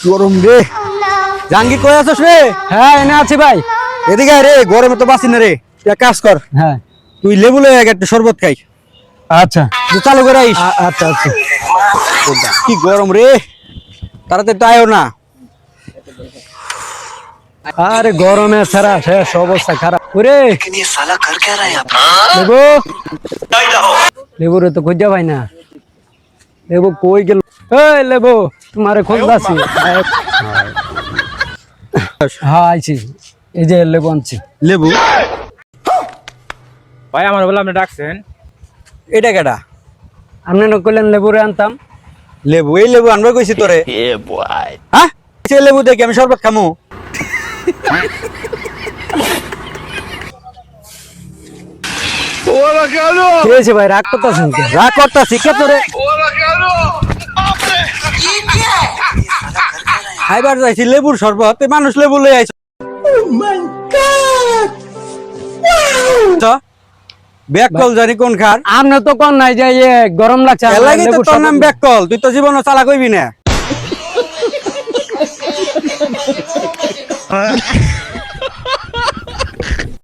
গরম রে। জাহাঙ্গীর কই আছিস রে? হ্যাঁ এনে আছি ভাই। এদিকে আয় রে, গরমে তো বাঁচি না রে। তুই এক কাজ কর, হ্যাঁ তুই লেবু লয়ে আয়, একটা শরবত খাই। আচ্ছা তুই চালু করে আইস। আচ্ছা আচ্ছা। কি গরম রে, তাড়াতাড়ি তো আয়ো না। আরে গরমে ছাড়া শেষ অবস্থা খারাপ। ওরে ये साला कर क्या रहा है यहाँ पे? লেবু, লেবুরে তো খুঁজা পাই না। লেবু কই গেল? এই লেবু, তোমারে খুঁজতাছি। হ্যাঁ আইছি, এই যে লেবু আনছি। লেবু ভাই আমার বলে আপনি ডাকছেন? এটা কেডা? আপনি না কইলেন লেবুরে আনতাম? লেবু, এই লেবু আনবার কইছি তোরে। হ্যাঁ, সে লেবু দেখি আমি শরবত খামু। কি হয়েছে ভাই, রাগ করতেছেন কি? রাগ করতাছি কে তোরে? খাইবার যাইছি লেবুর শরবত, এই মানুষ লেবু লই আইছ। ব্যাককল জানি কোন খার। আপনি তো কোন নাই যে গরম লাগছে, এর লাগি তো লেবুর তোর নাম শরবত- ব্যাককল, তুই তো জীবনও চালা কইবি না।